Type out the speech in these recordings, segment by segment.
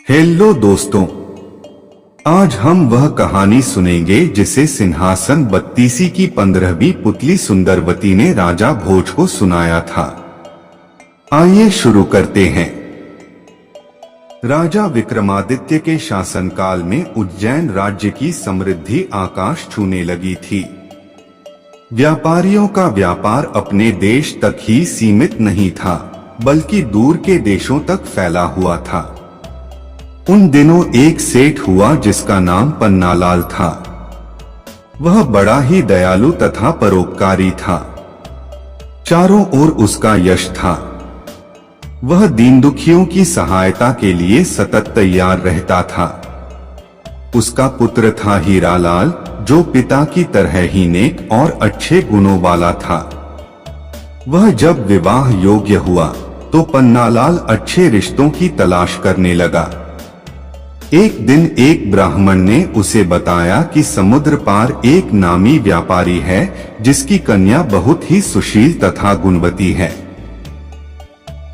Hello दोस्तों, आज हम वह कहानी सुनेंगे जिसे सिंहासन बत्तीसी की 15वीं पुतली सुंदरवती ने राजा भोज को सुनाया था। आइए शुरू करते हैं। राजा विक्रमादित्य के शासनकाल में उज्जैन राज्य की समृद्धि आकाश छूने लगी थी। व्यापारियों का व्यापार अपने देश तक ही सीमित नहीं था, बल्कि दूर के देशों तक फैला हुआ था। उन दिनों एक सेठ हुआ जिसका नाम पन्नालाल था। वह बड़ा ही दयालु तथा परोपकारी था। चारों ओर उसका यश था। वह दीन दुखियों की सहायता के लिए सतत तैयार रहता था। उसका पुत्र था हीरालाल, जो पिता की तरह ही नेक और अच्छे गुणों वाला था। वह जब विवाह योग्य हुआ तो पन्नालाल अच्छे रिश्तों की तलाश करने लगा। एक दिन एक ब्राह्मण ने उसे बताया कि समुद्र पार एक नामी व्यापारी है जिसकी कन्या बहुत ही सुशील तथा गुणवती है।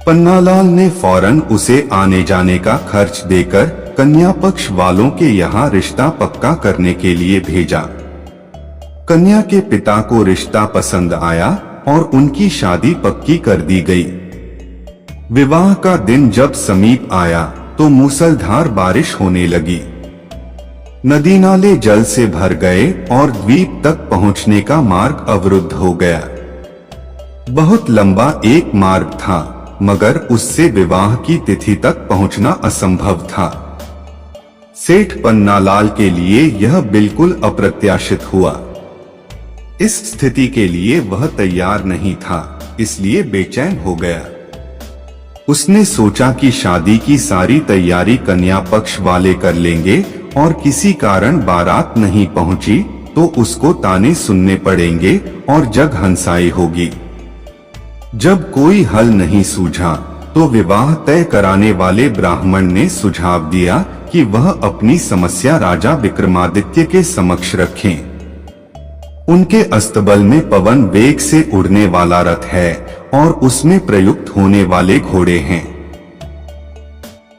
पन्नालाल ने फौरन उसे आने जाने का खर्च देकर कन्या पक्ष वालों के यहाँ रिश्ता पक्का करने के लिए भेजा। कन्या के पिता को रिश्ता पसंद आया और उनकी शादी पक्की कर दी गई। विवाह का दिन जब समीप आया तो मूसलधार बारिश होने लगी। नदी नाले जल से भर गए और द्वीप तक पहुंचने का मार्ग अवरुद्ध हो गया। बहुत लंबा एक मार्ग था, मगर उससे विवाह की तिथि तक पहुंचना असंभव था। सेठ पन्नालाल के लिए यह बिल्कुल अप्रत्याशित हुआ। इस स्थिति के लिए वह तैयार नहीं था, इसलिए बेचैन हो गया। उसने सोचा कि शादी की सारी तैयारी कन्या पक्ष वाले कर लेंगे और किसी कारण बारात नहीं पहुंची तो उसको ताने सुनने पड़ेंगे और जग हंसाई होगी। जब कोई हल नहीं सूझा तो विवाह तय कराने वाले ब्राह्मण ने सुझाव दिया कि वह अपनी समस्या राजा विक्रमादित्य के समक्ष रखें। उनके अस्तबल में पवन वेग से उड़ने वाला रथ है और उसमें प्रयुक्त होने वाले घोड़े हैं।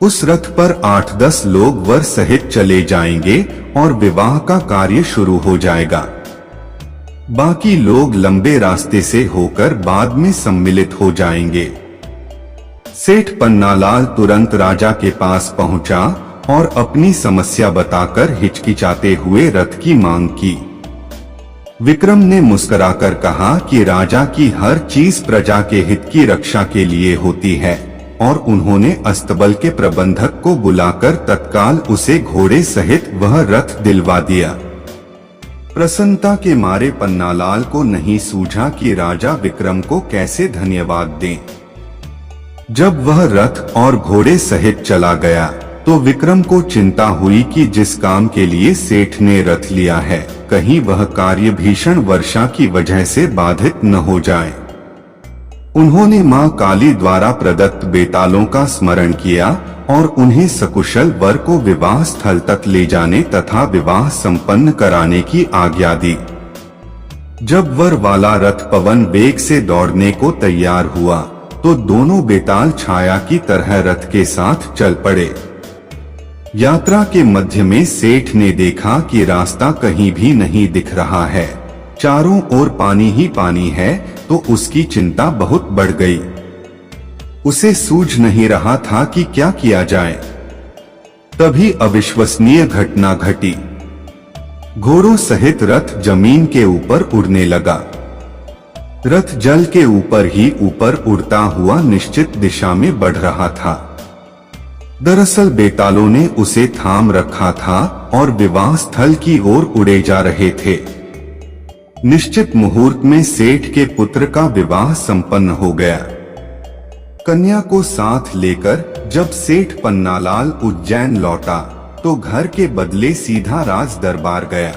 उस रथ पर 8-10 लोग वर सहित चले जाएंगे और विवाह का कार्य शुरू हो जाएगा। बाकी लोग लंबे रास्ते से होकर बाद में सम्मिलित हो जाएंगे। सेठ पन्नालाल तुरंत राजा के पास पहुंचा और अपनी समस्या बताकर हिचकिचाते हुए रथ की मांग की। विक्रम ने मुस्कुराकर कहा कि राजा की हर चीज प्रजा के हित की रक्षा के लिए होती है और उन्होंने अस्तबल के प्रबंधक को बुलाकर तत्काल उसे घोड़े सहित वह रथ दिलवा दिया। प्रसन्नता के मारे पन्नालाल को नहीं सूझा कि राजा विक्रम को कैसे धन्यवाद दें। जब वह रथ और घोड़े सहित चला गया तो विक्रम को चिंता हुई कि जिस काम के लिए सेठ ने रथ लिया है, कहीं वह कार्य भीषण वर्षा की वजह से बाधित न हो जाए। उन्होंने मां काली द्वारा प्रदत्त बेतालों का स्मरण किया और उन्हें सकुशल वर को विवाह स्थल तक ले जाने तथा विवाह संपन्न कराने की आज्ञा दी। जब वर वाला रथ पवन वेग से दौड़ने को तैयार हुआ तो दोनों बेताल छाया की तरह रथ के साथ चल पड़े। यात्रा के मध्य में सेठ ने देखा कि रास्ता कहीं भी नहीं दिख रहा है, चारों ओर पानी ही पानी है, तो उसकी चिंता बहुत बढ़ गई। उसे सूझ नहीं रहा था कि क्या किया जाए। तभी अविश्वसनीय घटना घटी। घोड़ों सहित रथ जमीन के ऊपर उड़ने लगा। रथ जल के ऊपर ही ऊपर उड़ता हुआ निश्चित दिशा में बढ़ रहा था। दरअसल बेतालों ने उसे थाम रखा था और विवाह स्थल की ओर उड़े जा रहे थे। निश्चित मुहूर्त में सेठ के पुत्र का विवाह संपन्न हो गया। कन्या को साथ लेकर जब सेठ पन्नालाल उज्जैन लौटा तो घर के बदले सीधा राज दरबार गया।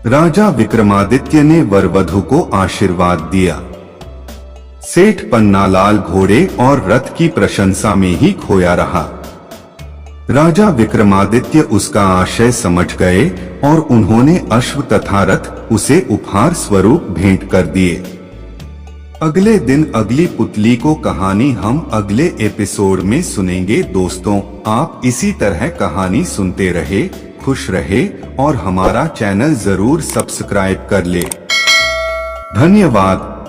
राजा विक्रमादित्य ने वर वधू को आशीर्वाद दिया। सेठ पन्नालाल घोड़े और रथ की प्रशंसा में ही खोया रहा। राजा विक्रमादित्य उसका आशय समझ गए और उन्होंने अश्व तथा रथ उसे उपहार स्वरूप भेंट कर दिए। अगले दिन अगली पुतली को कहानी हम अगले एपिसोड में सुनेंगे। दोस्तों, आप इसी तरह कहानी सुनते रहे, खुश रहे और हमारा चैनल जरूर सब्सक्राइब कर ले। धन्यवाद।